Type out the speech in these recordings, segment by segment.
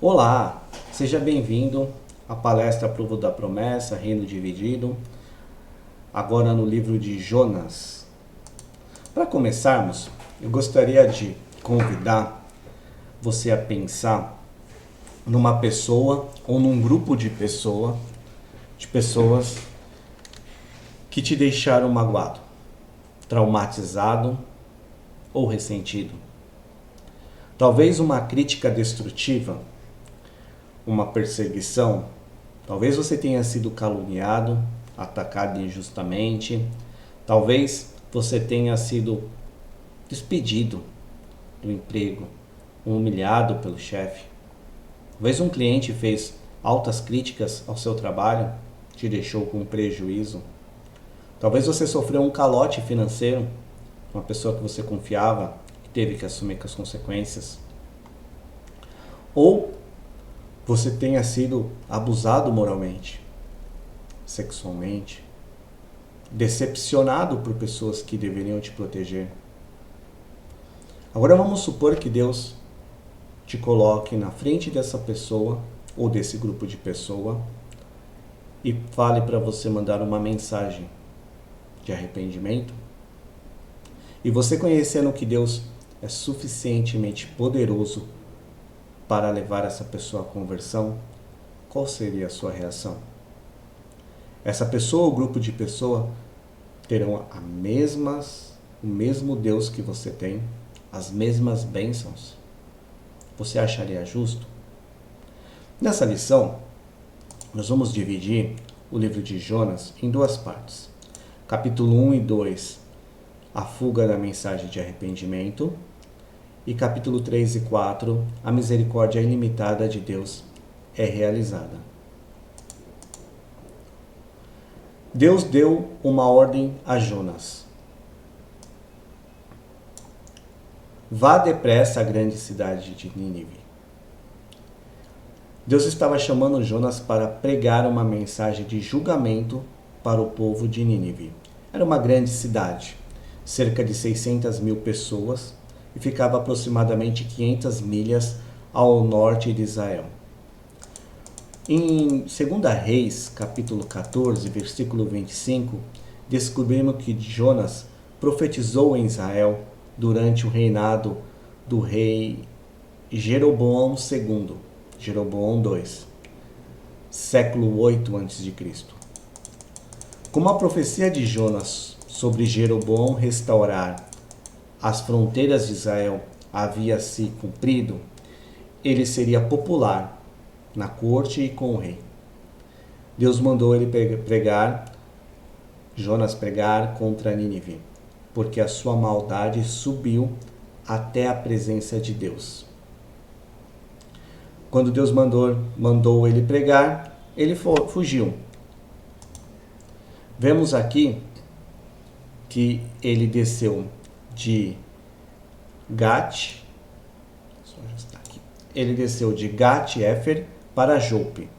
Olá, seja bem-vindo à palestra Povo da Promessa, Reino Dividido, agora no livro de Jonas. Para começarmos, eu gostaria de convidar você a pensar numa pessoa ou num grupo de pessoas que te deixaram magoado, traumatizado ou ressentido. Talvez uma crítica destrutiva, uma perseguição. Talvez você tenha sido caluniado, atacado injustamente. Talvez você tenha sido despedido do emprego, humilhado pelo chefe. Talvez um cliente fez altas críticas ao seu trabalho, te deixou com prejuízo. Talvez você sofreu um calote financeiro, uma pessoa que você confiava, que teve que assumir as consequências. Ou você tenha sido abusado moralmente, sexualmente, decepcionado por pessoas que deveriam te proteger. Agora vamos supor que Deus te coloque na frente dessa pessoa ou desse grupo de pessoa e fale para você mandar uma mensagem de arrependimento. E você conhecendo que Deus é suficientemente poderoso para levar essa pessoa à conversão, qual seria a sua reação? Essa pessoa ou grupo de pessoas terão o mesmo Deus que você tem, as mesmas bênçãos? Você acharia justo? Nessa lição, nós vamos dividir o livro de Jonas em duas partes. Capítulo 1 e 2, a fuga da mensagem de arrependimento. E capítulo 3 e 4, a misericórdia ilimitada de Deus é realizada. Deus deu uma ordem a Jonas. Vá depressa à grande cidade de Nínive. Deus estava chamando Jonas para pregar uma mensagem de julgamento para o povo de Nínive. Era uma grande cidade, cerca de 600 mil pessoas, e ficava aproximadamente 500 milhas ao norte de Israel. Em 2 Reis, capítulo 14, versículo 25, descobrimos que Jonas profetizou em Israel durante o reinado do rei Jeroboão II, Jeroboão II, século 8 a.C. Como a profecia de Jonas sobre Jeroboão restaurar as fronteiras de Israel havia se cumprido, ele seria popular na corte e com o rei. Deus mandou ele Jonas pregar contra Nínive, porque a sua maldade subiu até a presença de Deus. Quando Deus mandou ele pregar, ele fugiu. Vemos aqui que ele desceu de Gat, ele desceu de Gat-Hefer para Jope.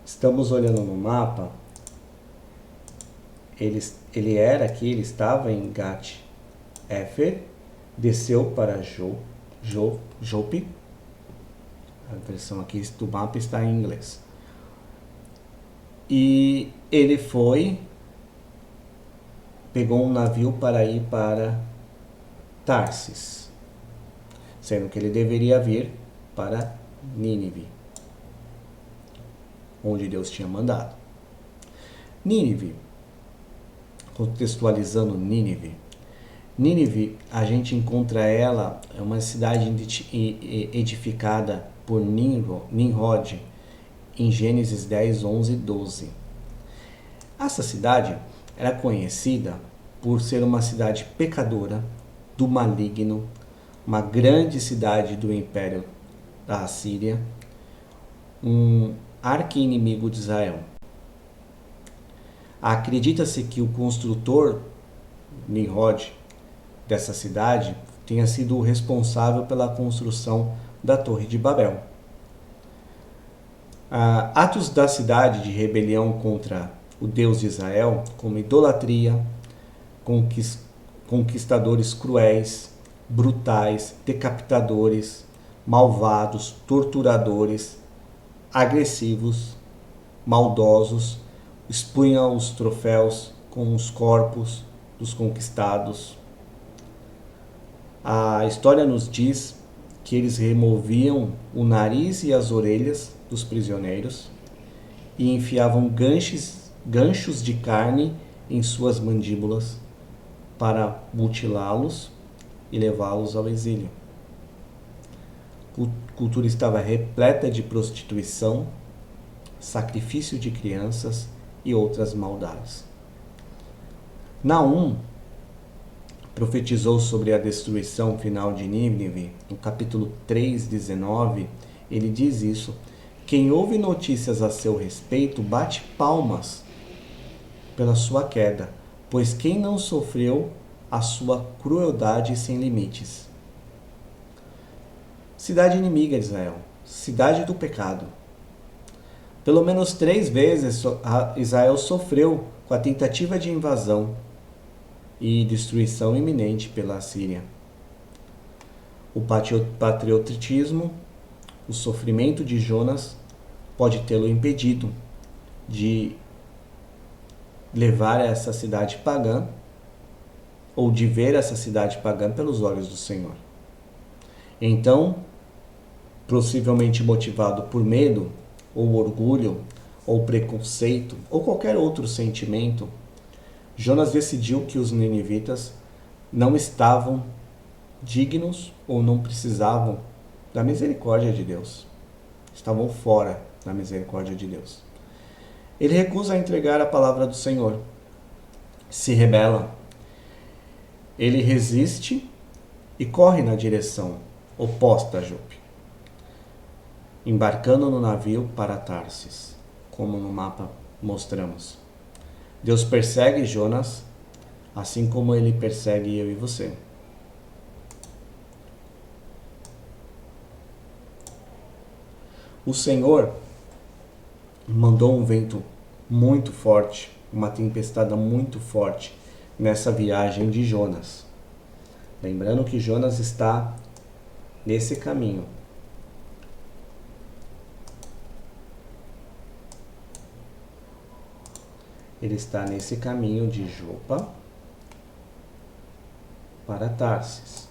Estamos olhando no mapa, ele estava em Gat-Hefer, desceu para Jope. A versão aqui do mapa está em inglês. E ele pegou um navio para ir para Tarsis, sendo que ele deveria vir para Nínive, onde Deus tinha mandado. Nínive, contextualizando Nínive, a gente encontra ela, é uma cidade edificada por Nimrod, em Gênesis 10, 11 e 12. Essa cidade era conhecida por ser uma cidade pecadora, do maligno, uma grande cidade do Império da Assíria, um arqui-inimigo de Israel. Acredita-se que o construtor, Nimrod, dessa cidade, tenha sido o responsável pela construção da Torre de Babel. Atos da cidade de rebelião contra o Deus de Israel, como idolatria, conquistadores cruéis, brutais, decapitadores, malvados, torturadores, agressivos, maldosos, expunham os troféus com os corpos dos conquistados. A história nos diz que eles removiam o nariz e as orelhas dos prisioneiros e enfiavam ganchos de carne em suas mandíbulas para mutilá-los e levá-los ao exílio. A cultura estava repleta de prostituição, sacrifício de crianças e outras maldades. Naum profetizou sobre a destruição final de Nínive, no capítulo 3:19, ele diz isso: quem ouve notícias a seu respeito bate palmas pela sua queda, pois quem não sofreu a sua crueldade sem limites. Cidade inimiga de Israel, cidade do pecado. Pelo menos 3 vezes Israel sofreu com a tentativa de invasão e destruição iminente pela Assíria. O patriotismo, o sofrimento de Jonas pode tê-lo impedido de levar essa cidade pagã ou de ver essa cidade pagã pelos olhos do Senhor. Então, possivelmente motivado por medo, ou orgulho, ou preconceito, ou qualquer outro sentimento, Jonas decidiu que os ninivitas não estavam dignos ou não precisavam da misericórdia de Deus. Estavam fora da misericórdia de Deus. Ele recusa entregar a palavra do Senhor, se rebela. Ele resiste e corre na direção oposta a Jope, embarcando no navio para Tarsis, como no mapa mostramos. Deus persegue Jonas, assim como ele persegue eu e você. O Senhor mandou um vento muito forte, uma tempestade muito forte nessa viagem de Jonas. Lembrando que Jonas está nesse caminho. Ele está nesse caminho de Jopa para Tarsis.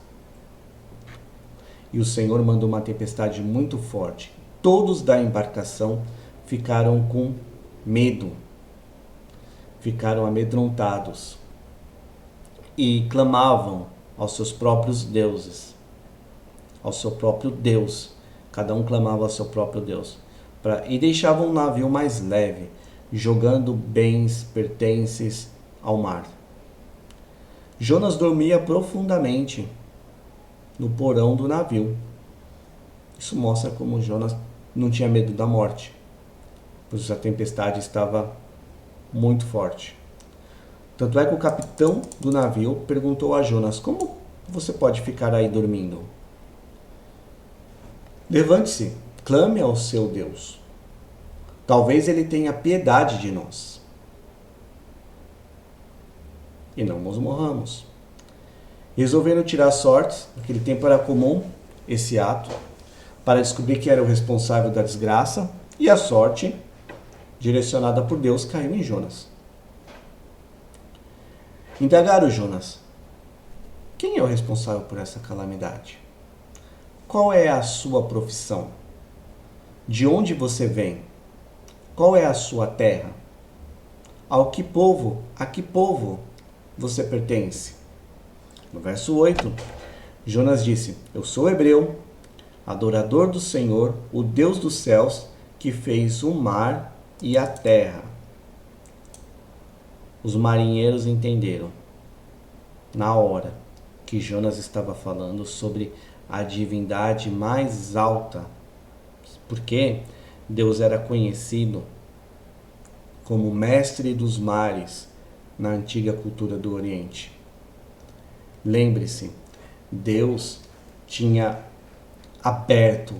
E o Senhor mandou uma tempestade muito forte. Todos da embarcação ficaram com medo, ficaram amedrontados e clamavam aos seus próprios deuses, ao seu próprio Deus. Cada um clamava ao seu próprio Deus. E deixavam o navio mais leve, jogando bens, pertences ao mar. Jonas dormia profundamente no porão do navio. Isso mostra como Jonas não tinha medo da morte, pois a tempestade estava muito forte. Tanto é que o capitão do navio perguntou a Jonas: como você pode ficar aí dormindo? Levante-se, clame ao seu Deus. Talvez ele tenha piedade de nós e não nos morramos. Resolveram tirar sortes. Naquele tempo era comum esse ato, para descobrir quem era o responsável da desgraça, e a sorte, direcionada por Deus, caiu em Jonas. Indagaram Jonas: quem é o responsável por essa calamidade? Qual é a sua profissão? De onde você vem? Qual é a sua terra? A que povo você pertence? No verso 8, Jonas disse: eu sou hebreu, adorador do Senhor, o Deus dos céus, que fez o mar e a terra. Os marinheiros entenderam, na hora, que Jonas estava falando sobre a divindade mais alta, porque Deus era conhecido como mestre dos mares na antiga cultura do Oriente. Lembre-se, Deus tinha aberto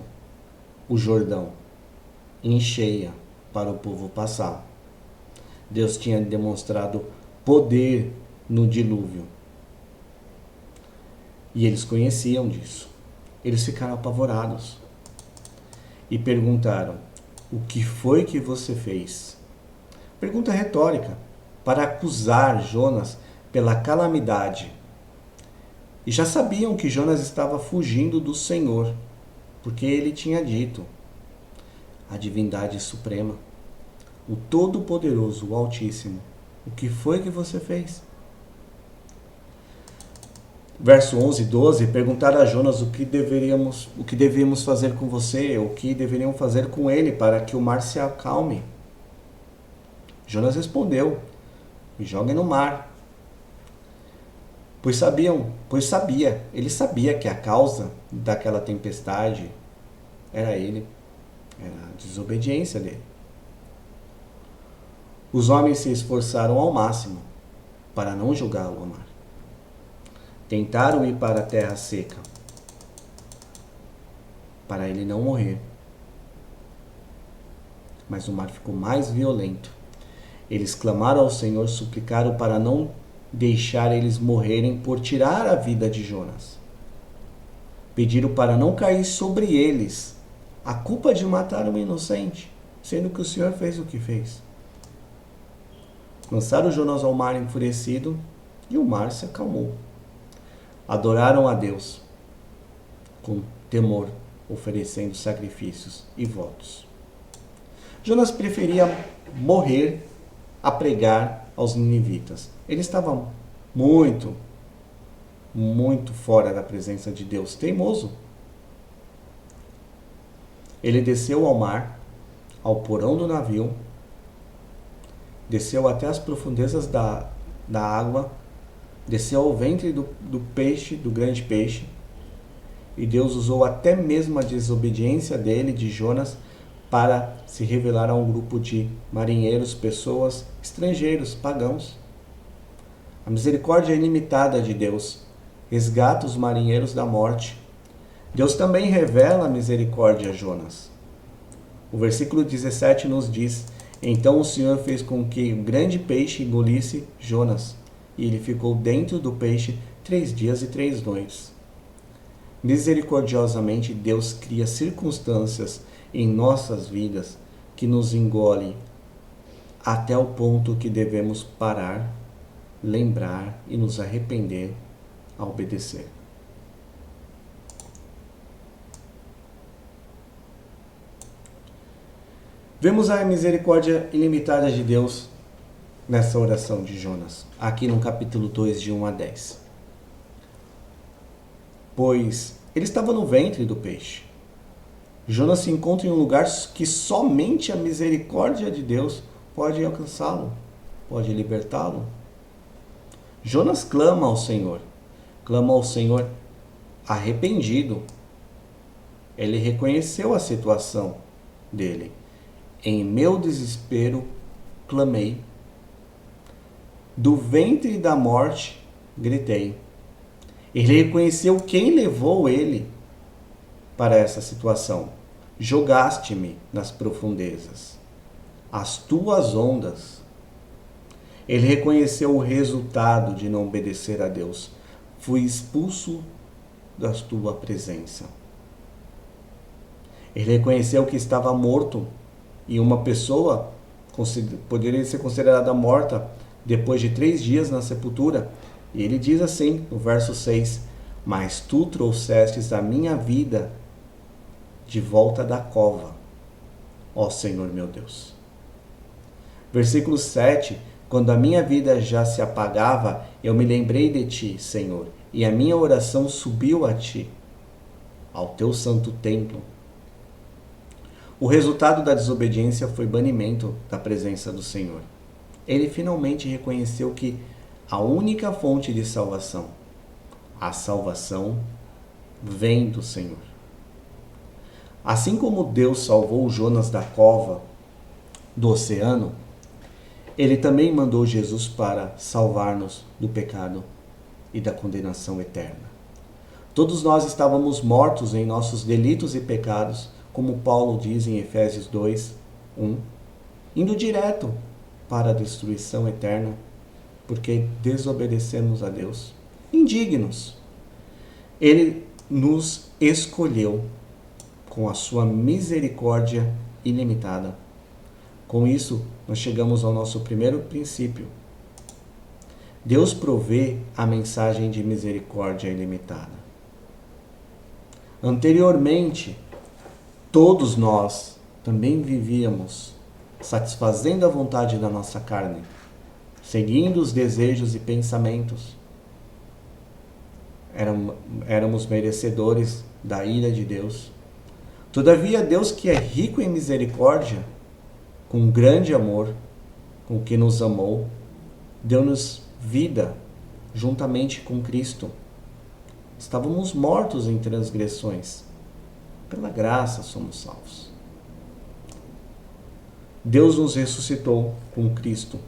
o Jordão em cheia para o povo passar. Deus tinha demonstrado poder no dilúvio. E eles conheciam disso. Eles ficaram apavorados e perguntaram: o que foi que você fez? Pergunta retórica, para acusar Jonas pela calamidade. E já sabiam que Jonas estava fugindo do Senhor, porque ele tinha dito: a divindade suprema, o Todo-Poderoso, o Altíssimo, o que foi que você fez? Verso 11 e 12, perguntaram a Jonas o que deveríamos fazer com você, o que deveriam fazer com ele para que o mar se acalme. Jonas respondeu: me joguem no mar. Pois ele sabia que a causa daquela tempestade era ele, era a desobediência dele. Os homens se esforçaram ao máximo para não jogá-lo ao mar. Tentaram ir para a terra seca, para ele não morrer. Mas o mar ficou mais violento. Eles clamaram ao Senhor, suplicaram para não deixar eles morrerem por tirar a vida de Jonas. Pediram para não cair sobre eles a culpa de matar um inocente, sendo que o Senhor fez o que fez. Lançaram Jonas ao mar enfurecido e o mar se acalmou. Adoraram a Deus com temor, oferecendo sacrifícios e votos. Jonas preferia morrer a pregar aos ninivitas. Ele estava muito fora da presença de Deus, teimoso. Ele desceu ao mar, ao porão do navio, desceu até as profundezas da água, desceu ao ventre do peixe, do grande peixe, e Deus usou até mesmo a desobediência dele, de Jonas, para se revelar a um grupo de marinheiros, pessoas, estrangeiros, pagãos. A misericórdia ilimitada de Deus resgata os marinheiros da morte. Deus também revela a misericórdia a Jonas. O versículo 17 nos diz: então o Senhor fez com que um grande peixe engolisse Jonas, e ele ficou dentro do peixe 3 dias e 3 noites. Misericordiosamente, Deus cria circunstâncias em nossas vidas que nos engolem até o ponto que devemos parar, lembrar e nos arrepender a obedecer. Vemos a misericórdia ilimitada de Deus nessa oração de Jonas, aqui no capítulo 2, de 1 a 10. Pois ele estava no ventre do peixe. Jonas se encontra em um lugar que somente a misericórdia de Deus pode alcançá-lo, pode libertá-lo. Jonas clama ao Senhor arrependido. Ele reconheceu a situação dele. Em meu desespero, clamei. Do ventre da morte, gritei. Ele reconheceu quem levou ele para essa situação. Jogaste-me nas profundezas, as tuas ondas. Ele reconheceu o resultado de não obedecer a Deus. Fui expulso da tua presença. Ele reconheceu que estava morto, e uma pessoa poderia ser considerada morta depois de 3 dias na sepultura. E ele diz assim, no verso 6, mas tu trouxestes a minha vida de volta da cova, ó Senhor meu Deus. Versículo 7, quando a minha vida já se apagava, eu me lembrei de ti, Senhor, e a minha oração subiu a ti, ao teu santo templo. O resultado da desobediência foi banimento da presença do Senhor. Ele finalmente reconheceu que a única fonte de salvação, a salvação, vem do Senhor. Assim como Deus salvou Jonas da cova, do oceano, Ele também mandou Jesus para salvar-nos do pecado e da condenação eterna. Todos nós estávamos mortos em nossos delitos e pecados, como Paulo diz em Efésios 2, 1, indo direto para a destruição eterna, porque desobedecemos a Deus, indignos. Ele nos escolheu com a sua misericórdia ilimitada. Com isso, nós chegamos ao nosso primeiro princípio. Deus provê a mensagem de misericórdia ilimitada. Anteriormente, todos nós também vivíamos satisfazendo a vontade da nossa carne, seguindo os desejos e pensamentos. Éramos merecedores da ira de Deus. Todavia, Deus, que é rico em misericórdia, com grande amor, com que nos amou, deu-nos vida juntamente com Cristo. Estávamos mortos em transgressões. Pela graça somos salvos. Deus nos ressuscitou com Cristo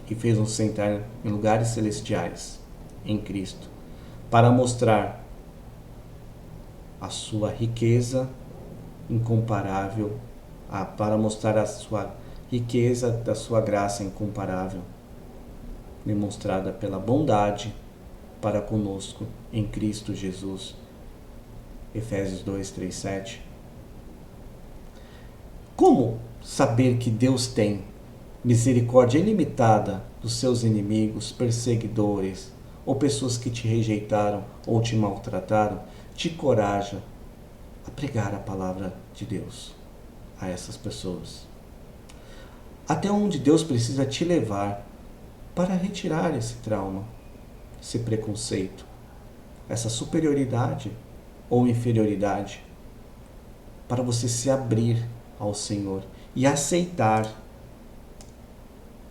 e fez-nos sentar em lugares celestiais em Cristo, para mostrar a sua riqueza incomparável, para mostrar a sua riqueza da sua graça incomparável, demonstrada pela bondade para conosco em Cristo Jesus. Efésios 2, 3, 7. Como saber que Deus tem misericórdia ilimitada dos seus inimigos, perseguidores, ou pessoas que te rejeitaram ou te maltrataram? Te encoraja a pregar a palavra de Deus a essas pessoas. Até onde Deus precisa te levar para retirar esse trauma, esse preconceito, essa superioridade ou inferioridade, para você se abrir ao Senhor e aceitar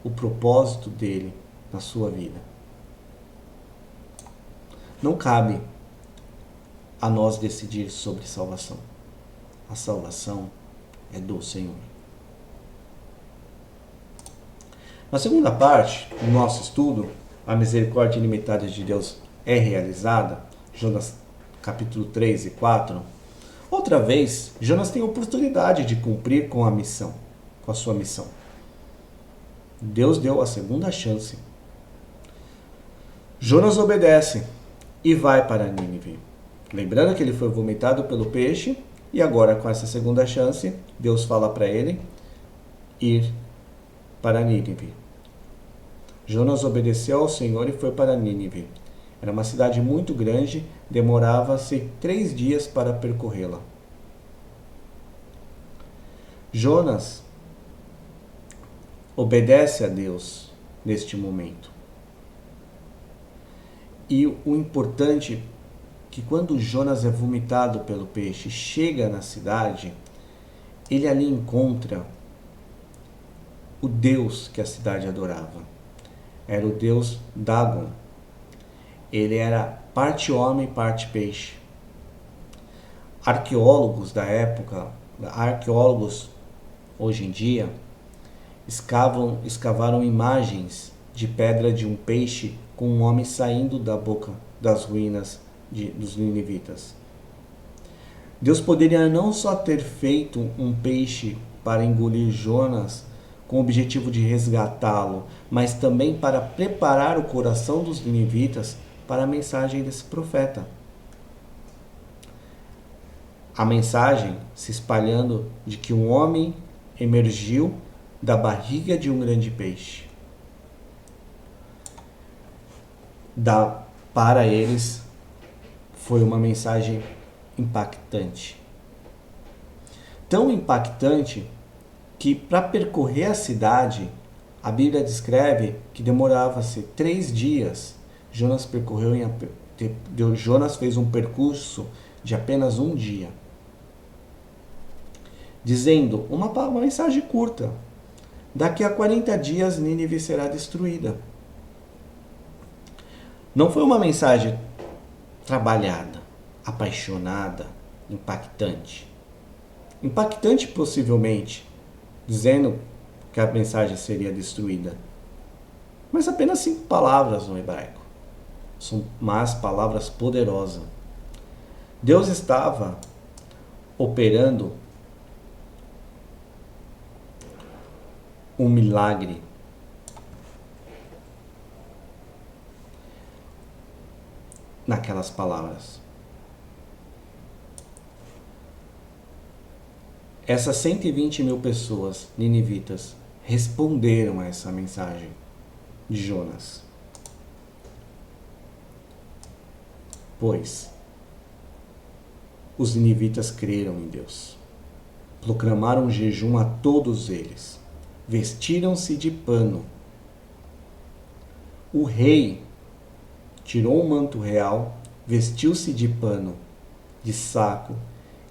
o propósito dele na sua vida. Não cabe a nós decidir sobre salvação. A salvação é do Senhor. Na segunda parte do nosso estudo, a misericórdia ilimitada de Deus é realizada, Jonas capítulo 3 e 4. Outra vez, Jonas tem a oportunidade de cumprir com a sua missão. Deus deu a segunda chance. Jonas obedece e vai para Nínive. Lembrando que ele foi vomitado pelo peixe, e agora com essa segunda chance, Deus fala para ele ir para Nínive. Jonas obedeceu ao Senhor e foi para Nínive. Era uma cidade muito grande, demorava-se 3 dias para percorrê-la. Jonas obedece a Deus neste momento. E o importante é que quando Jonas é vomitado pelo peixe, chega na cidade, ele ali encontra o Deus que a cidade adorava. Era o Deus Dagon. Ele era parte homem, parte peixe. Arqueólogos da época, arqueólogos hoje em dia, escavaram imagens de pedra de um peixe com um homem saindo da boca das ruínas dos ninivitas. Deus poderia não só ter feito um peixe para engolir Jonas com o objetivo de resgatá-lo, mas também para preparar o coração dos ninivitas para a mensagem desse profeta. A mensagem se espalhando de que um homem emergiu da barriga de um grande peixe. Para eles, foi uma mensagem impactante. Tão impactante que, para percorrer a cidade, a Bíblia descreve que demorava-se 3 dias. Jonas fez um percurso de apenas 1 dia. Dizendo uma mensagem curta: daqui a 40 dias Nínive será destruída. Não foi uma mensagem trabalhada, apaixonada, impactante. Impactante possivelmente, dizendo que a mensagem seria destruída. Mas apenas 5 palavras no hebraico. São mas palavras poderosas. Deus estava operando um milagre naquelas palavras. Essas 120 mil pessoas ninivitas responderam a essa mensagem de Jonas. Pois os ninivitas creram em Deus. Proclamaram jejum a todos eles. Vestiram-se de pano. O rei tirou o manto real, vestiu-se de pano, de saco,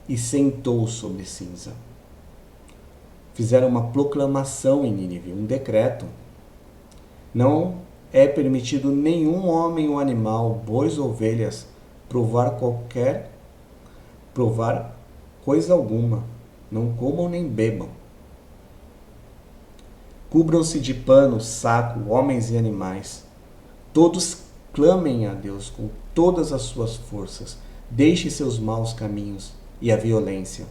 e sentou sobre cinza. Fizeram uma proclamação em Nínive, um decreto. Não é permitido nenhum homem ou animal, bois ou ovelhas, provar coisa alguma. Não comam nem bebam. Cubram-se de pano, saco, homens e animais. Todos clamem a Deus com todas as suas forças. Deixe seus maus caminhos e a violência.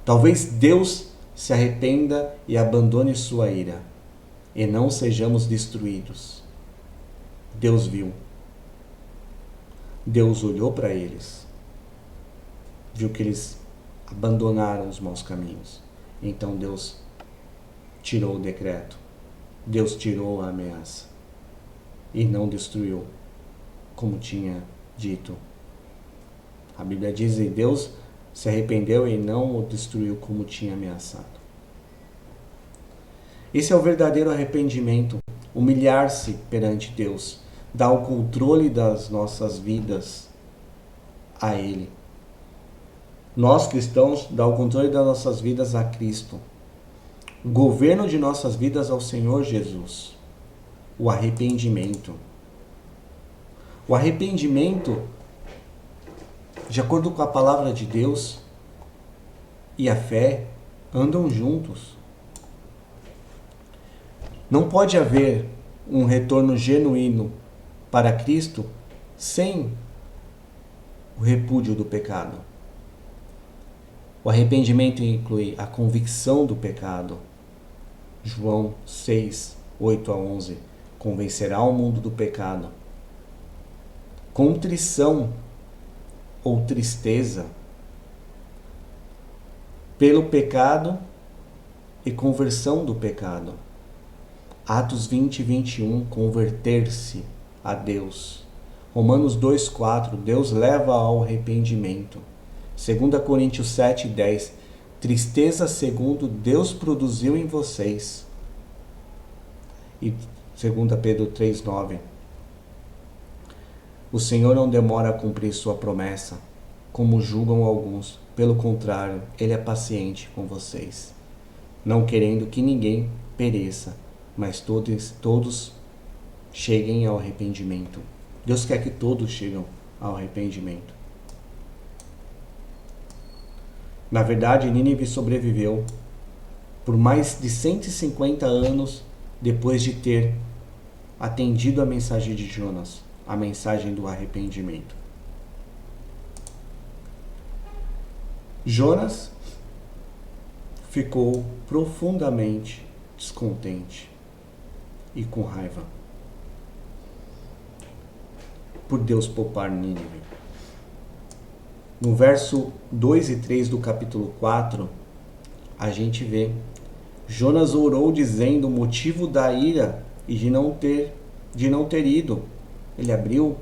Talvez Deus se arrependa e abandone sua ira, e não sejamos destruídos. Deus viu. Deus olhou para eles. Viu que eles abandonaram os maus caminhos. Então Deus tirou o decreto. Deus tirou a ameaça. E não destruiu, como tinha dito. A Bíblia diz que Deus se arrependeu e não o destruiu como tinha ameaçado. Esse é o verdadeiro arrependimento. Humilhar-se perante Deus. Dar o controle das nossas vidas a Ele. Nós cristãos, dar o controle das nossas vidas a Cristo. O governo de nossas vidas ao Senhor Jesus. O arrependimento. O arrependimento, de acordo com a palavra de Deus, e a fé andam juntos. Não pode haver um retorno genuíno para Cristo sem o repúdio do pecado. O arrependimento inclui a convicção do pecado. João 6, 8 a 11. Convencerá o mundo do pecado. Contrição ou tristeza pelo pecado e conversão do pecado. Atos 20 e 21, converter-se a Deus. Romanos 2, 4, Deus leva ao arrependimento. 2 Coríntios 7, 10, tristeza segundo Deus produziu em vocês. E 2 Pedro 3, 9, o Senhor não demora a cumprir sua promessa, como julgam alguns. Pelo contrário, Ele é paciente com vocês, não querendo que ninguém pereça, mas todos cheguem ao arrependimento. Deus quer que todos cheguem ao arrependimento. Na verdade, Nínive sobreviveu por mais de 150 anos depois de ter atendido a mensagem de Jonas, a mensagem do arrependimento. Jonas ficou profundamente descontente e com raiva por Deus poupar Nínive. No verso 2 e 3 do capítulo 4, a gente vê Jonas orou dizendo o motivo da ira e de não ter ido. Ele abriu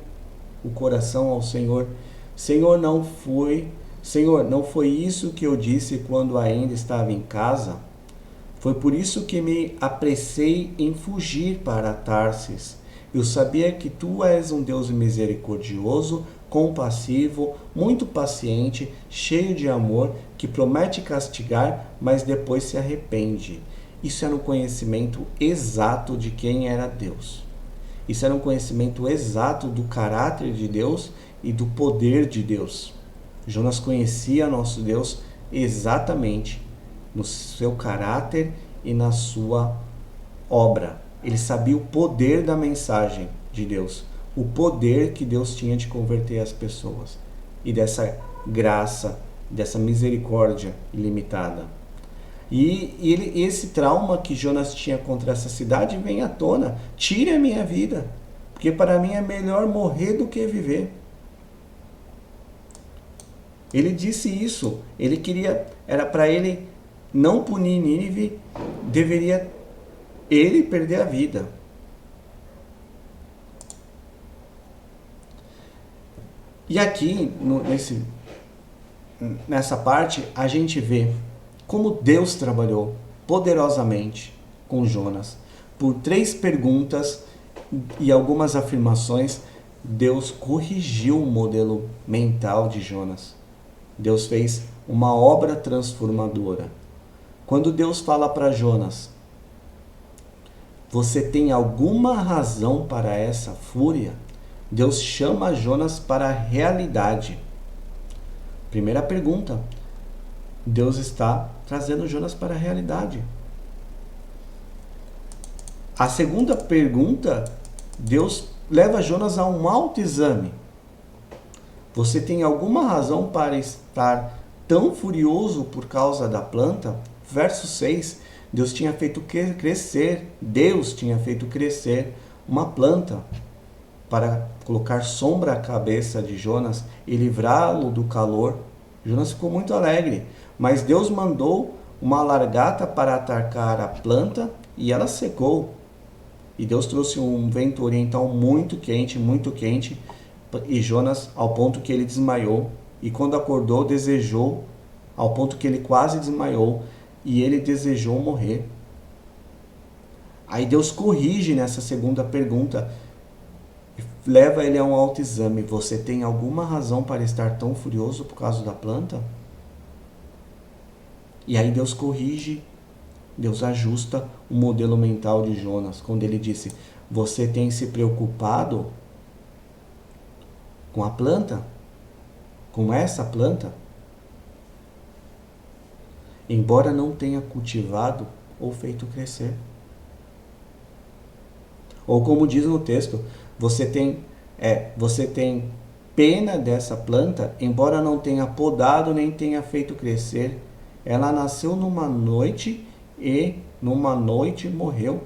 o coração ao Senhor. Senhor, não foi isso que eu disse quando ainda estava em casa? Foi por isso que me apressei em fugir para Tarsis. Eu sabia que tu és um Deus misericordioso, compassivo, muito paciente, cheio de amor, que promete castigar, mas depois se arrepende. Isso era um conhecimento exato de quem era Deus. Isso era um conhecimento exato do caráter de Deus e do poder de Deus. Jonas conhecia nosso Deus exatamente no seu caráter e na sua obra. Ele sabia o poder da mensagem de Deus, o poder que Deus tinha de converter as pessoas e dessa graça, dessa misericórdia ilimitada. E esse trauma que Jonas tinha contra essa cidade vem à tona. Tire a minha vida, porque para mim é melhor morrer do que viver. Ele disse isso. Ele queria, era para ele não punir Nínive, deveria ele perder a vida. E aqui, nessa parte, a gente vê como Deus trabalhou poderosamente com Jonas. Por 3 perguntas e algumas afirmações, Deus corrigiu o modelo mental de Jonas. Deus fez uma obra transformadora. Quando Deus fala para Jonas, você tem alguma razão para essa fúria? Deus chama Jonas para a realidade. Primeira pergunta, Deus está trazendo Jonas para a realidade. A segunda pergunta, Deus leva Jonas a um autoexame. Você tem alguma razão para estar tão furioso por causa da planta? Verso 6, Deus tinha feito crescer uma planta para colocar sombra à cabeça de Jonas e livrá-lo do calor. Jonas ficou muito alegre, mas Deus mandou uma lagarta para atacar a planta e ela secou. E Deus trouxe um vento oriental muito quente, e Jonas, ao ponto que ele desmaiou. E quando acordou, desejou, ao ponto que ele quase desmaiou, e ele desejou morrer. Aí Deus corrige nessa segunda pergunta, leva ele a um autoexame. Você tem alguma razão para estar tão furioso por causa da planta? E aí Deus corrige, Deus ajusta o modelo mental de Jonas, quando ele disse, você tem se preocupado com a planta? Com essa planta? Embora não tenha cultivado ou feito crescer. Ou como diz no texto, você tem pena dessa planta, embora não tenha podado nem tenha feito crescer. Ela nasceu numa noite e numa noite morreu.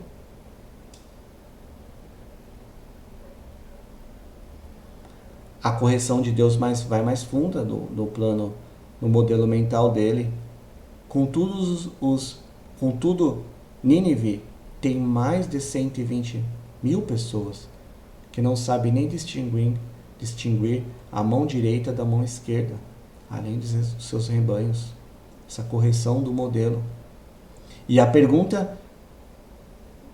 A correção de Deus vai mais funda no plano, no modelo mental dele. Contudo, Nínive tem mais de 120.000 pessoas que não sabem nem distinguir a mão direita da mão esquerda, além dos seus rebanhos. Essa correção do modelo. E a pergunta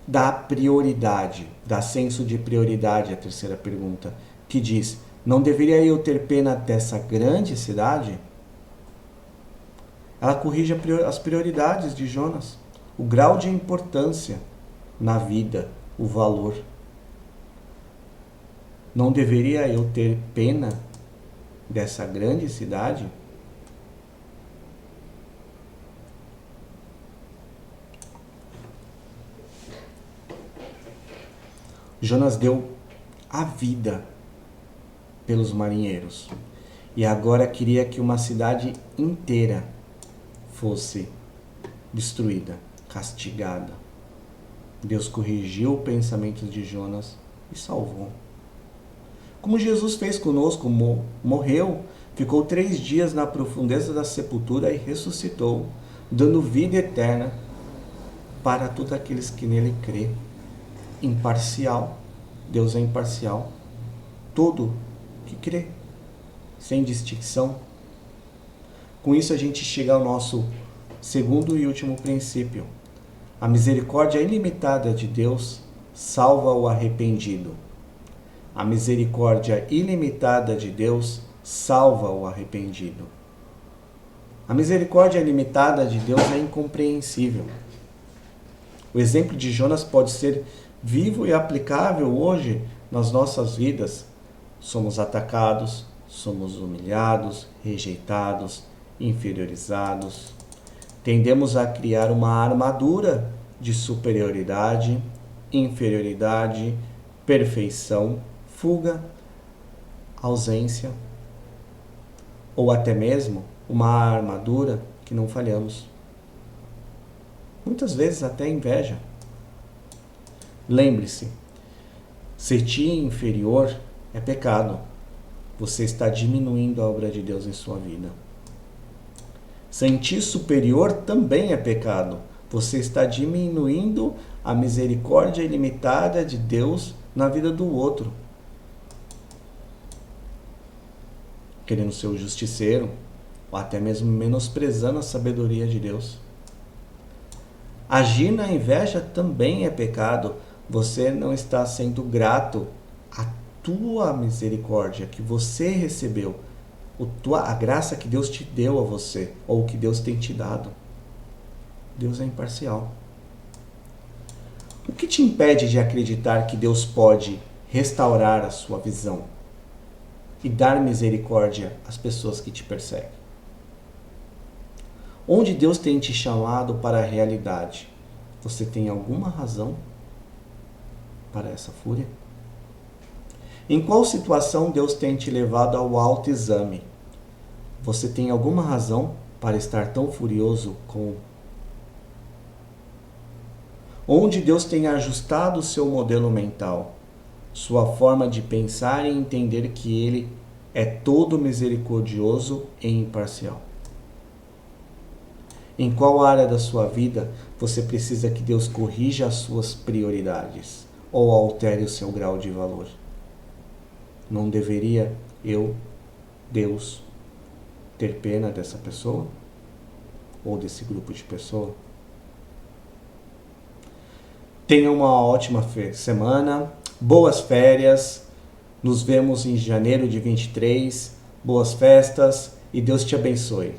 da prioridade, da senso de prioridade, a terceira pergunta, que diz, não deveria eu ter pena dessa grande cidade? Ela corrige as prioridades de Jonas, o grau de importância na vida, o valor. Não deveria eu ter pena dessa grande cidade? Jonas deu a vida pelos marinheiros e agora queria que uma cidade inteira fosse destruída, castigada. Deus corrigiu o pensamento de Jonas e salvou. Como Jesus fez conosco, morreu, ficou 3 dias na profundeza da sepultura e ressuscitou, dando vida eterna para todos aqueles que nele crê. Imparcial, Deus é imparcial, todo que crê, sem distinção. Com isso a gente chega ao nosso segundo e último princípio. A misericórdia ilimitada de Deus salva o arrependido. A misericórdia ilimitada de Deus salva o arrependido. A misericórdia ilimitada de Deus é incompreensível. O exemplo de Jonas pode ser vivo e aplicável hoje nas nossas vidas. Somos atacados, somos humilhados, rejeitados, inferiorizados. Tendemos a criar uma armadura de superioridade, inferioridade, perfeição, fuga, ausência, ou até mesmo uma armadura que não falhamos. Muitas vezes até inveja. Lembre-se, ser-te inferior é pecado. Você está diminuindo a obra de Deus em sua vida. Sentir superior também é pecado. Você está diminuindo a misericórdia ilimitada de Deus na vida do outro. Querendo ser o justiceiro, ou até mesmo menosprezando a sabedoria de Deus. Agir na inveja também é pecado. Você não está sendo grato à tua misericórdia que você recebeu, a graça que Deus te deu a você, ou que Deus tem te dado. Deus é imparcial. O que te impede de acreditar que Deus pode restaurar a sua visão e dar misericórdia às pessoas que te perseguem? Onde Deus tem te chamado para a realidade, você tem alguma razão para essa fúria? Em qual situação Deus tem te levado ao autoexame? Você tem alguma razão para estar tão furioso com? Onde Deus tem ajustado o seu modelo mental, sua forma de pensar e entender que Ele é todo misericordioso e imparcial? Em qual área da sua vida você precisa que Deus corrija as suas prioridades ou altere o seu grau de valor? Não deveria Deus, ter pena dessa pessoa? Ou desse grupo de pessoas? Tenha uma ótima semana, boas férias, nos vemos em janeiro de 23, boas festas e Deus te abençoe.